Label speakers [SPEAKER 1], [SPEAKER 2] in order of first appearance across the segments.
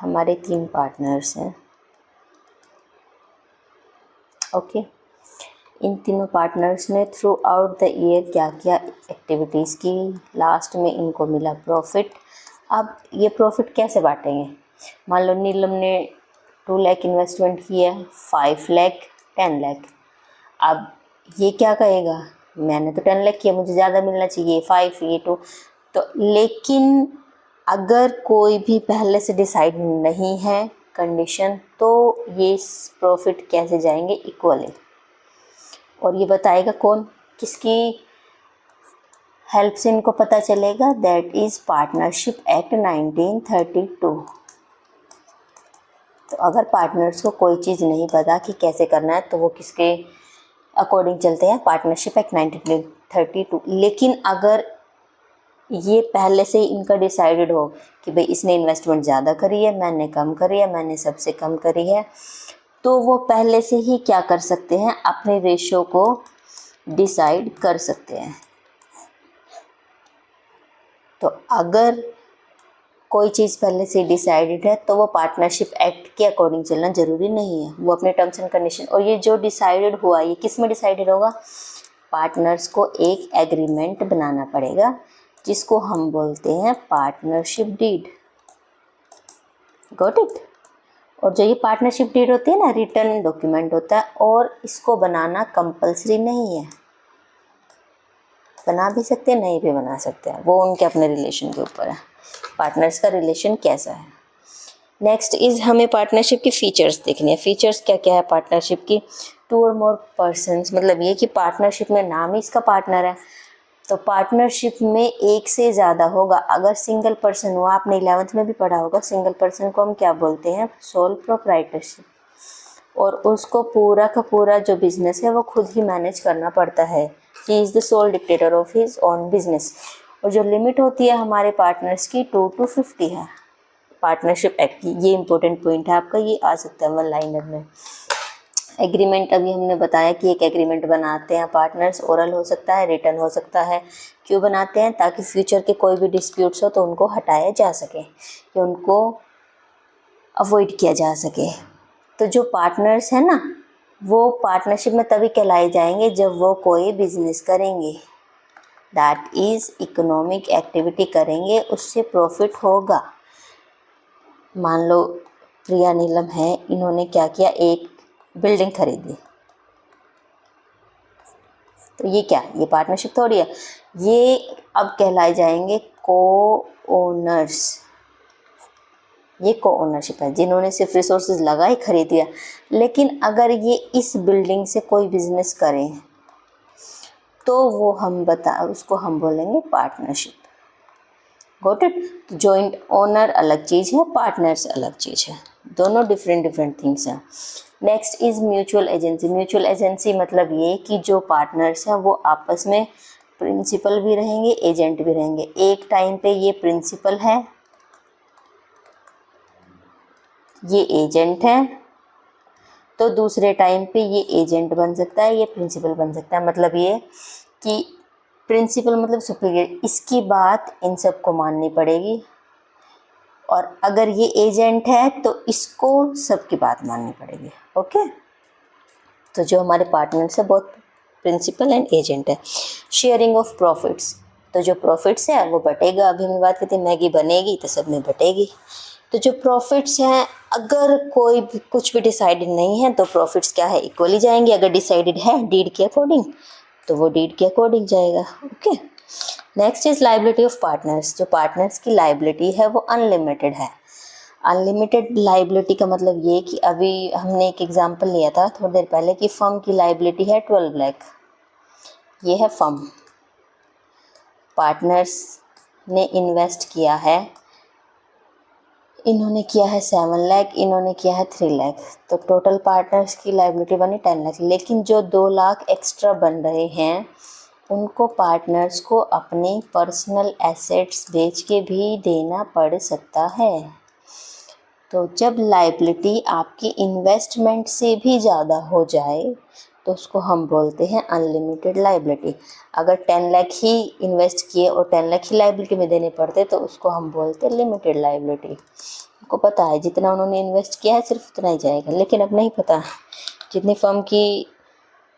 [SPEAKER 1] हमारे 3 पार्टनर्स हैं। ओके, इन तीनों पार्टनर्स ने थ्रू आउट द ईयर क्या क्या एक्टिविटीज़ की, लास्ट में इनको मिला प्रॉफिट। अब ये प्रॉफिट कैसे बांटेंगे? मान लो नीलम ने 2 लाख इन्वेस्टमेंट किया, 5 लाख, 10 लाख। अब ये क्या कहेगा, मैंने तो 10 लाख किया, मुझे ज़्यादा मिलना चाहिए, 5 ये 2। तो लेकिन अगर कोई भी पहले से डिसाइड नहीं है कंडीशन, तो ये प्रॉफिट कैसे जाएंगे? इक्वली। और ये बताएगा कौन, किसकी हेल्प से इनको पता चलेगा? That is partnership act 1932। तो अगर पार्टनर्स को कोई चीज़ नहीं पता कि कैसे करना है, तो वो किसके अकॉर्डिंग चलते हैं? Partnership act 1932। लेकिन अगर ये पहले से ही इनका डिसाइडेड हो कि भाई इसने इन्वेस्टमेंट ज़्यादा करी है, मैंने कम करी है, मैंने सबसे कम करी है, तो वो पहले से ही क्या कर सकते हैं? अपने रेशो को डिसाइड कर सकते हैं। तो अगर कोई चीज़ पहले से डिसाइडेड है, तो वो पार्टनरशिप एक्ट के अकॉर्डिंग चलना ज़रूरी नहीं है, वो अपने टर्म्स एंड कंडीशन। और ये जो डिसाइडेड हुआ, ये किस में डिसाइडेड होगा? पार्टनर्स को एक एग्रीमेंट बनाना पड़ेगा, जिसको हम बोलते हैं पार्टनरशिप डीड। Got it? और जो ये पार्टनरशिप डीड होती है ना, रिटर्न डॉक्यूमेंट होता है, और इसको बनाना कंपलसरी नहीं है, बना भी सकते हैं, नहीं भी बना सकते हैं, वो उनके अपने रिलेशन के ऊपर है, पार्टनर्स का रिलेशन कैसा है। नेक्स्ट इज़ हमें पार्टनरशिप की फ़ीचर्स देखनी है। फ़ीचर्स क्या क्या है पार्टनरशिप की? 2 और मोर पर्सन्स, मतलब ये कि पार्टनरशिप में नाम ही इसका पार्टनर है, तो पार्टनरशिप में एक से ज़्यादा होगा। अगर सिंगल पर्सन हुआ, आपने 11th में भी पढ़ा होगा, सिंगल पर्सन को हम क्या बोलते हैं? Sole proprietorship. और उसको पूरा का पूरा जो बिजनेस है वो खुद ही मैनेज करना पड़ता है। He is the sole dictator of his own business. और जो लिमिट होती है हमारे पार्टनर्स की 2 to 50 है पार्टनरशिप एक्ट की। ये इंपॉर्टेंट पॉइंट है आपका, ये आ सकता है 1 लाइनर में। एग्रीमेंट, अभी हमने बताया कि एक एग्रीमेंट बनाते हैं पार्टनर्स, ओरल हो सकता है, रिटन हो सकता है। क्यों बनाते हैं? ताकि फ्यूचर के कोई भी डिस्प्यूट्स हो तो उनको हटाया जा सके, कि उनको अवॉइड किया जा सके। तो जो पार्टनर्स हैं ना, वो पार्टनरशिप में तभी कहलाए जाएंगे जब वो कोई बिजनेस करेंगे, दैट इज़ इकोनॉमिक एक्टिविटी करेंगे, उससे प्रॉफिट होगा। मान लो प्रिया नीलम है, इन्होंने क्या किया? एक बिल्डिंग खरीदी, तो ये क्या? ये पार्टनरशिप थोड़ी है, ये अब कहलाए जाएंगे को ओनर्स। ये को ओनरशिप है, जिन्होंने सिर्फ रिसोर्सेज लगाए, खरीद दिया। लेकिन अगर ये इस बिल्डिंग से कोई बिजनेस करें, तो वो उसको हम बोलेंगे partnership. Got it? Joint owner अलग चीज़ है, पार्टनर्स अलग चीज़ है, दोनों डिफरेंट थिंग्स हैं। Next is mutual agency. Mutual agency मतलब ये कि जो पार्टनर्स हैं वो आपस में प्रिंसिपल भी रहेंगे, एजेंट भी रहेंगे। एक टाइम पे ये प्रिंसिपल है, ये एजेंट है, तो दूसरे टाइम पे ये एजेंट बन सकता है, ये प्रिंसिपल बन सकता है। मतलब ये कि प्रिंसिपल मतलब सुपीरियर, इसकी बात इन सबको माननी पड़ेगी, और अगर ये एजेंट है तो इसको सबकी बात माननी पड़ेगी। ओके, तो जो हमारे पार्टनर्स है बहुत प्रिंसिपल एंड एजेंट है। शेयरिंग ऑफ प्रॉफिट्स, तो जो प्रॉफिट्स है वो बटेगा। अभी हम बात करते हैं मैगी बनेगी तो सब में बटेगी। तो जो प्रॉफिट्स हैं, अगर कोई भी कुछ भी डिसाइडेड नहीं है तो प्रॉफिट्स क्या है? इक्वली जाएंगे। अगर डिसाइडेड है डीड के अकॉर्डिंग, तो वो डीड के अकॉर्डिंग जाएगा। Okay, next is liability of partners. जो पार्टनर्स की लाइबिलिटी है वो अनलिमिटेड है। अनलिमिटेड लाइबिलिटी का मतलब ये कि अभी हमने एक एग्जांपल लिया था थोड़ी देर पहले कि फर्म की लाइबिलिटी है 12 लाख, ये है फर्म। पार्टनर्स ने इन्वेस्ट किया है, इन्होंने किया है 7 लाख, इन्होंने किया है 3 लाख, तो टोटल पार्टनर्स की लाइबिलिटी बनी 10 लाख। लेकिन जो 2 लाख एक्स्ट्रा बन रहे हैं उनको पार्टनर्स को अपने पर्सनल एसेट्स बेच के भी देना पड़ सकता है। तो जब लाइबिलिटी आपकी इन्वेस्टमेंट से भी ज़्यादा हो जाए तो उसको हम बोलते हैं अनलिमिटेड लाइबिलिटी। अगर 10 लाख ही इन्वेस्ट किए और 10 लाख ही लाइबिलिटी में देने पड़ते तो उसको हम बोलते हैं लिमिटेड लाइबिलिटी। को पता है जितना उन्होंने इन्वेस्ट किया है सिर्फ उतना ही जाएगा, लेकिन अब नहीं पता, जितनी फर्म की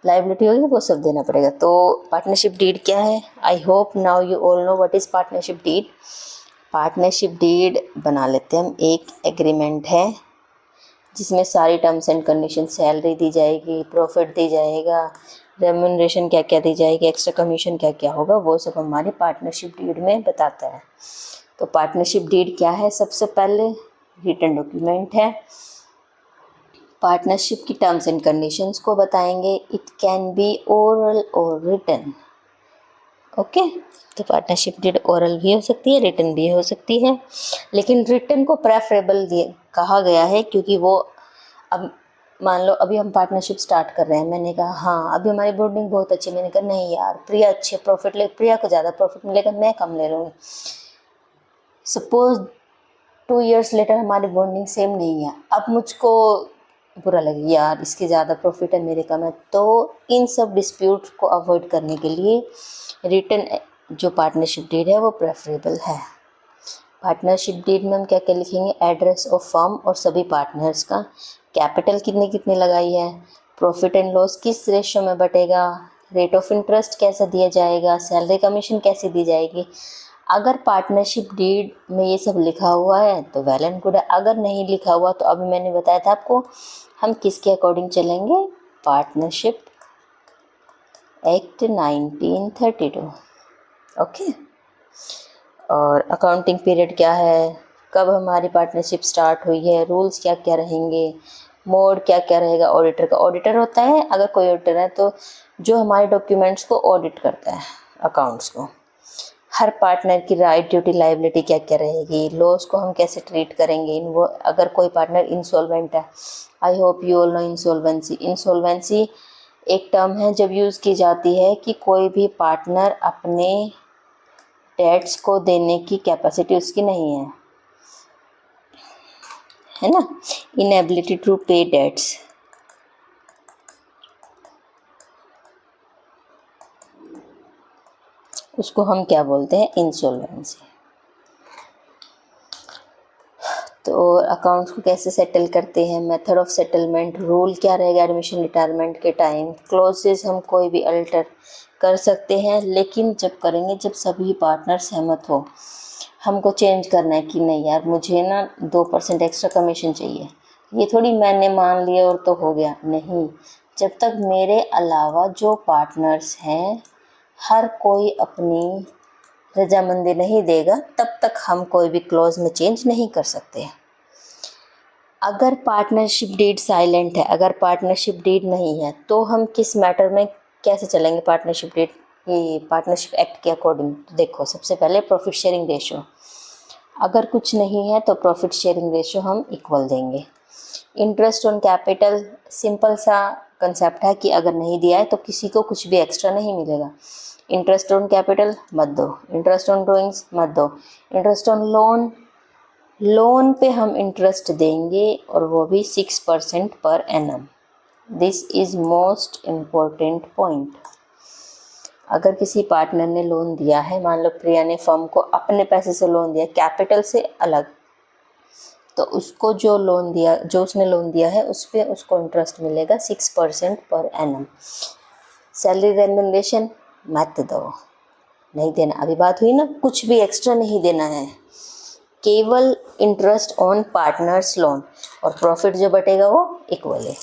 [SPEAKER 1] लाइबिलिटी होगी वो सब देना पड़ेगा। तो पार्टनरशिप डीड क्या है? I hope now you all know what is partnership deed. Partnership deed बना लेते हैं हम, एक एग्रीमेंट है जिसमें सारी टर्म्स एंड कंडीशन, सैलरी दी जाएगी, प्रॉफिट दी जाएगा, रेम्यूनरेशन क्या क्या दी जाएगी, एक्स्ट्रा कमीशन क्या क्या होगा, वो सब हमारे पार्टनरशिप डीड में बताता है। तो पार्टनरशिप डीड क्या है? सबसे पहले रिटन डॉक्यूमेंट है, पार्टनरशिप की टर्म्स एंड कंडीशंस को बताएंगे। इट कैन बी ओरल और रिटन। ओके, तो पार्टनरशिप डीड ओरल भी हो सकती है, रिटन भी हो सकती है, लेकिन रिटन को प्रेफरेबल कहा गया है क्योंकि वो, अब मान लो अभी हम पार्टनरशिप स्टार्ट कर रहे हैं, मैंने कहा हाँ अभी हमारी बॉन्डिंग बहुत अच्छी, मैंने कहा नहीं यार प्रिया अच्छे प्रॉफिट ले, प्रिया को ज़्यादा प्रॉफिट मिलेगा, मैं कम ले लूँगी। सपोज 2 years लेटर हमारी बॉन्डिंग सेम नहीं है, अब मुझको बुरा लगे यार इसके ज़्यादा प्रॉफिट है मेरे कम है, तो इन सब डिस्प्यूट को अवॉइड करने के लिए रिटन जो पार्टनरशिप डीड है वो प्रेफरेबल है। पार्टनरशिप डीड में हम क्या क्या लिखेंगे? एड्रेस ऑफ फर्म और सभी पार्टनर्स का, कैपिटल कितने कितने लगाई है, प्रॉफिट एंड लॉस किस रेशो में बटेगा, रेट ऑफ इंटरेस्ट कैसा दिया जाएगा, सैलरी कमीशन कैसे दी जाएगी। अगर पार्टनरशिप डीड में ये सब लिखा हुआ है तो वेल एंड गुड है, अगर नहीं लिखा हुआ तो अभी मैंने बताया था आपको हम किसके अकॉर्डिंग चलेंगे, पार्टनरशिप एक्ट 1932। ओके, और अकाउंटिंग पीरियड क्या है, कब हमारी पार्टनरशिप स्टार्ट हुई है, रूल्स क्या क्या रहेंगे, मोड क्या क्या रहेगा। ऑडिटर का, ऑडिटर होता है अगर कोई ऑडिटर है तो जो हमारे डॉक्यूमेंट्स को ऑडिट करता है, अकाउंट्स को। हर पार्टनर की राइट ड्यूटी लाइबिलिटी क्या क्या रहेगी, लॉस को हम कैसे ट्रीट करेंगे, वो अगर कोई पार्टनर इंसॉल्वेंट है। I hope you all no insolvency. Insolvency एक टर्म है जब यूज़ की जाती है कि कोई भी पार्टनर अपने डेट्स को देने की कैपेसिटी उसकी नहीं है ना, इनएबिलिटी टू पे डेट्स। उसको हम क्या बोलते हैं, इंसॉल्वेंसी। तो अकाउंट्स को कैसे सेटल करते हैं, मेथड ऑफ सेटलमेंट, रूल क्या रहेगा एडमिशन रिटायरमेंट के टाइम, क्लोजेस हम कोई भी अल्टर कर सकते हैं, लेकिन जब करेंगे जब सभी पार्टनर सहमत हो। हमको चेंज करना है कि नहीं यार मुझे ना 2% एक्स्ट्रा कमीशन चाहिए, ये थोड़ी मैंने मान लिया और तो हो गया, नहीं। जब तक मेरे अलावा जो पार्टनर्स हैं हर कोई अपनी रजामंदी नहीं देगा तब तक हम कोई भी क्लॉज में चेंज नहीं कर सकते। अगर पार्टनरशिप डीड साइलेंट है, अगर पार्टनरशिप डीड नहीं है तो हम किस मैटर में कैसे चलेंगे पार्टनरशिप डीड, ये पार्टनरशिप एक्ट के अकॉर्डिंग। तो देखो सबसे पहले प्रॉफिट शेयरिंग रेशो, अगर कुछ नहीं है तो प्रॉफिट शेयरिंग रेशो हम इक्वल देंगे। इंटरेस्ट ऑन कैपिटल, सिंपल सा कंसेप्ट है कि अगर नहीं दिया है तो किसी को कुछ भी एक्स्ट्रा नहीं मिलेगा। इंटरेस्ट ऑन कैपिटल मत दो, इंटरेस्ट ऑन ड्रॉइंग्स मत दो, इंटरेस्ट ऑन लोन, लोन पे हम इंटरेस्ट देंगे और वो भी 6% per annum. This is most important point. अगर किसी पार्टनर ने लोन दिया है, मान लो प्रिया ने फर्म को अपने पैसे से लोन दिया, कैपिटल से अलग, तो उसको जो लोन दिया, जो उसने लोन दिया है उस पर उसको इंटरेस्ट मिलेगा 6% पर एनम। सैलरी रेम्यूनरेशन मत दो, नहीं देना, अभी बात हुई ना, कुछ भी एक्स्ट्रा नहीं देना है, केवल इंटरेस्ट ऑन पार्टनर्स लोन, और प्रॉफिट जो बटेगा वो इक्वल है।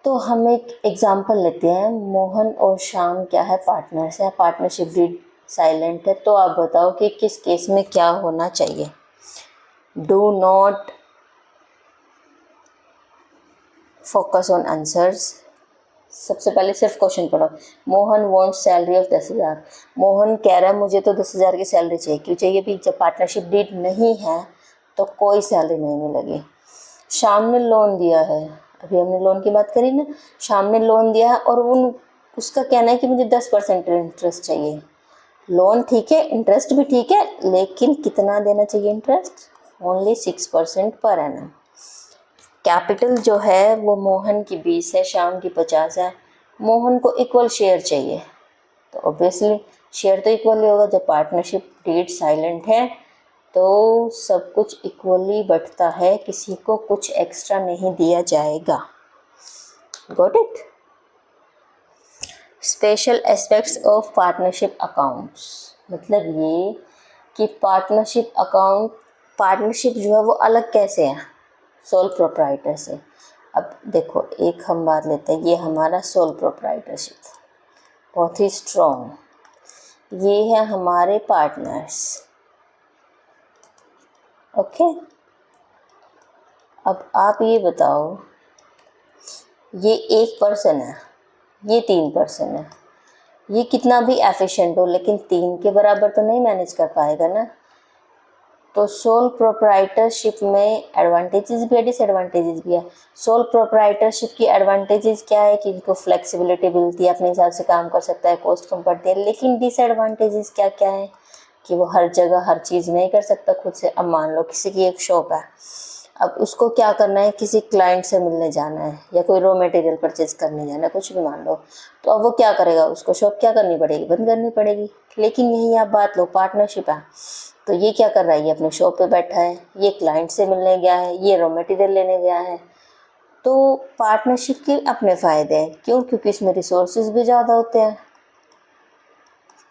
[SPEAKER 1] तो हम एक एग्जांपल लेते हैं, मोहन और श्याम क्या है, पार्टनर्स है, पार्टनरशिप डीड साइलेंट है। तो आप बताओ कि किस केस में क्या होना चाहिए। Do not focus on answers, सबसे पहले सिर्फ क्वेश्चन पढ़ो। Mohan wants salary of 10,000, Mohan कह रहा है मुझे तो 10,000 की सैलरी चाहिए। क्यों चाहिए भी, जब पार्टनरशिप डीड नहीं है तो कोई सैलरी नहीं मिलेगी। श्याम ने लोन दिया है, अभी हमने लोन की बात करी ना, श्याम ने लोन दिया है और उसका कहना है कि मुझे 10% इंटरेस्ट चाहिए। लोन ठीक है, इंटरेस्ट भी ठीक है, लेकिन कितना देना चाहिए interest, only 6% per annum. Capital जो है वो मोहन की 20 है, श्याम की 50 है, मोहन को इक्वल शेयर चाहिए, तो ऑब्वियसली शेयर तो इक्वल ही होगा। जब पार्टनरशिप डीड साइलेंट है तो सब कुछ इक्वली बंटता है, किसी को कुछ एक्स्ट्रा नहीं दिया जाएगा। Got it? Special aspects of partnership accounts, मतलब ये कि पार्टनरशिप जो है वो अलग कैसे है सोल प्रोप्राइटर से। अब देखो, एक हम बात लेते हैं, ये हमारा सोल प्रोप्राइटरशिप बहुत ही स्ट्रॉन्ग, ये है हमारे पार्टनर्स। ओके, अब आप ये बताओ, ये एक पर्सन है, ये 3 पर्सन है, ये कितना भी एफिशिएंट हो लेकिन 3 के बराबर तो नहीं मैनेज कर पाएगा ना। तो सोल प्रोप्राइटरशिप में एडवांटेजेस भी है, डिसएडवांटेजेस भी है। सोल प्रोप्राइटरशिप की एडवांटेजेस क्या है कि इनको फ्लेक्सिबिलिटी मिलती है, अपने हिसाब से काम कर सकता है, कॉस्ट कम पड़ती है। लेकिन डिसएडवांटेजेस क्या क्या है कि वो हर जगह हर चीज़ नहीं कर सकता खुद से। अब मान लो किसी की एक शॉप है, अब उसको क्या करना है, किसी क्लाइंट से मिलने जाना है या कोई रॉ मटेरियल परचेज करने जाना है, कुछ भी मान लो, तो अब वो क्या करेगा, उसको शॉप क्या करनी पड़ेगी, बंद करनी पड़ेगी। लेकिन यही आप बात लो, पार्टनरशिप है, तो ये क्या कर रहा है, ये अपने शॉप पे बैठा है, ये क्लाइंट से मिलने गया है, ये रॉ मटेरियल लेने गया है। तो पार्टनरशिप के अपने फ़ायदे हैं, क्यों? क्योंकि इसमें रिसोर्सेज भी ज़्यादा होते हैं,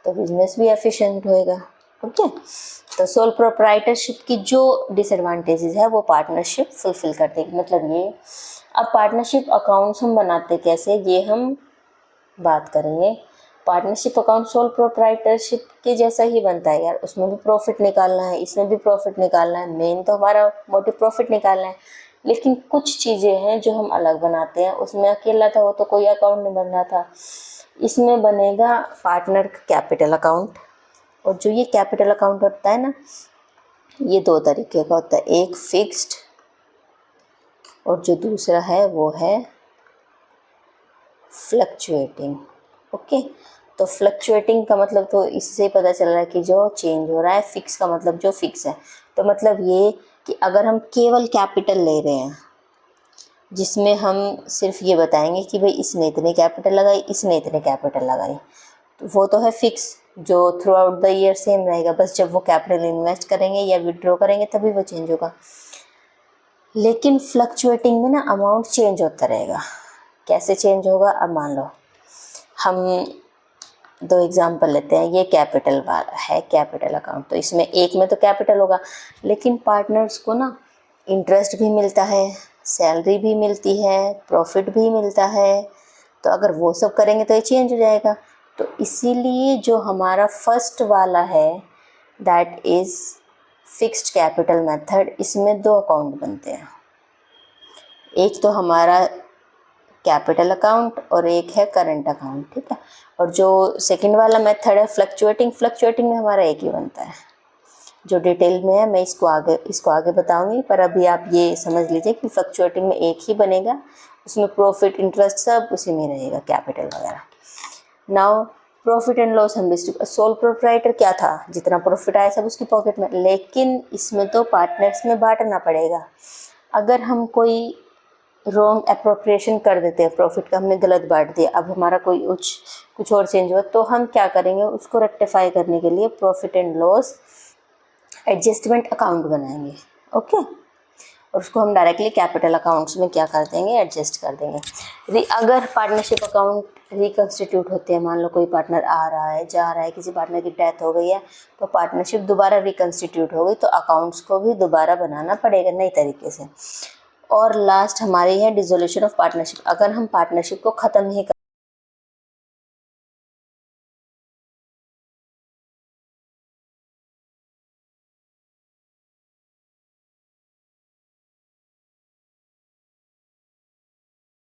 [SPEAKER 1] तो बिजनेस भी एफिशिएंट होएगा। ओके, तो सोल प्रोप्राइटरशिप की जो डिसएडवांटेजेस है वो पार्टनरशिप फुलफिल कर देगी। मतलब ये, अब पार्टनरशिप अकाउंट्स हम बनाते कैसे, ये हम बात करेंगे। पार्टनरशिप अकाउंट सोल प्रोप्राइटरशिप के जैसा ही बनता है यार, उसमें भी प्रॉफिट निकालना है, इसमें भी प्रॉफिट निकालना है, मेन तो हमारा मोटिव प्रॉफिट निकालना है। लेकिन कुछ चीज़ें हैं जो हम अलग बनाते हैं, उसमें अकेला था वो तो कोई अकाउंट नहीं बन रहा था, इसमें बनेगा पार्टनर कैपिटल अकाउंट। और जो ये कैपिटल अकाउंट होता है ना, ये 2 तरीके का होता है, एक फिक्स्ड और जो दूसरा है वो है फ्लक्चुएटिंग। ओके, तो फ्लक्चुएटिंग का मतलब तो इससे पता चल रहा है कि जो चेंज हो रहा है, फिक्स का मतलब जो फिक्स है। तो मतलब ये कि अगर हम केवल कैपिटल ले रहे हैं, जिसमें हम सिर्फ ये बताएंगे कि भाई इसने इतने कैपिटल लगाई, इसने इतने कैपिटल लगाई, तो वो तो है फिक्स, जो through out the year same रहेगा, बस जब वो कैपिटल इन्वेस्ट करेंगे या विड्रॉ करेंगे तभी वो चेंज होगा। लेकिन फ्लक्चुएटिंग में ना अमाउंट चेंज होता रहेगा। कैसे चेंज होगा, अब मान लो हम 2 एग्जांपल लेते हैं, ये कैपिटल वाला है कैपिटल अकाउंट, तो इसमें एक में तो कैपिटल होगा, लेकिन पार्टनर्स को ना इंटरेस्ट भी मिलता है, सैलरी भी मिलती है, प्रॉफिट भी मिलता है, तो अगर वो सब करेंगे तो ये चेंज हो जाएगा। तो इसीलिए जो हमारा फर्स्ट वाला है that is fixed capital method, इसमें 2 अकाउंट बनते हैं, एक तो हमारा कैपिटल अकाउंट और एक है करंट अकाउंट, ठीक है। और जो सेकंड वाला मेथड है फ्लक्चुएटिंग में हमारा एक ही बनता है। जो डिटेल में है मैं इसको आगे बताऊंगी, पर अभी आप ये समझ लीजिए कि फ्लक्चुएटिंग में एक ही बनेगा, उसमें प्रॉफिट इंटरेस्ट सब उसी में रहेगा, कैपिटल वगैरह। नाउ प्रॉफिट एंड लॉस हम डिस्ट्रीब्यूट, सोल प्रोप्राइटर क्या था, जितना प्रॉफिट आया सब उसकी पॉकेट में, लेकिन इसमें तो पार्टनर्स में बांटना पड़ेगा। अगर हम कोई रॉन्ग अप्रोप्रिएशन कर देते हैं प्रॉफिट का, हमने गलत बांट दिया, अब हमारा कोई कुछ और चेंज हुआ, तो हम क्या करेंगे, उसको रेक्टिफाई करने के लिए profit and loss adjustment account बनाएंगे। ओके, और उसको हम डायरेक्टली कैपिटल अकाउंट्स में क्या कर देंगे, एडजस्ट कर देंगे। अगर पार्टनरशिप अकाउंट रिकन्स्टिट्यूट होते हैं, मान लो कोई पार्टनर आ रहा है जा रहा है, किसी पार्टनर की डेथ हो गई है, तो पार्टनरशिप दोबारा रिकन्स्टिट्यूट हो गई, तो अकाउंट्स को भी दोबारा बनाना पड़ेगा नई तरीके से। और लास्ट हमारी है डिसोल्यूशन ऑफ पार्टनरशिप। अगर हम पार्टनरशिप को ख़त्म ही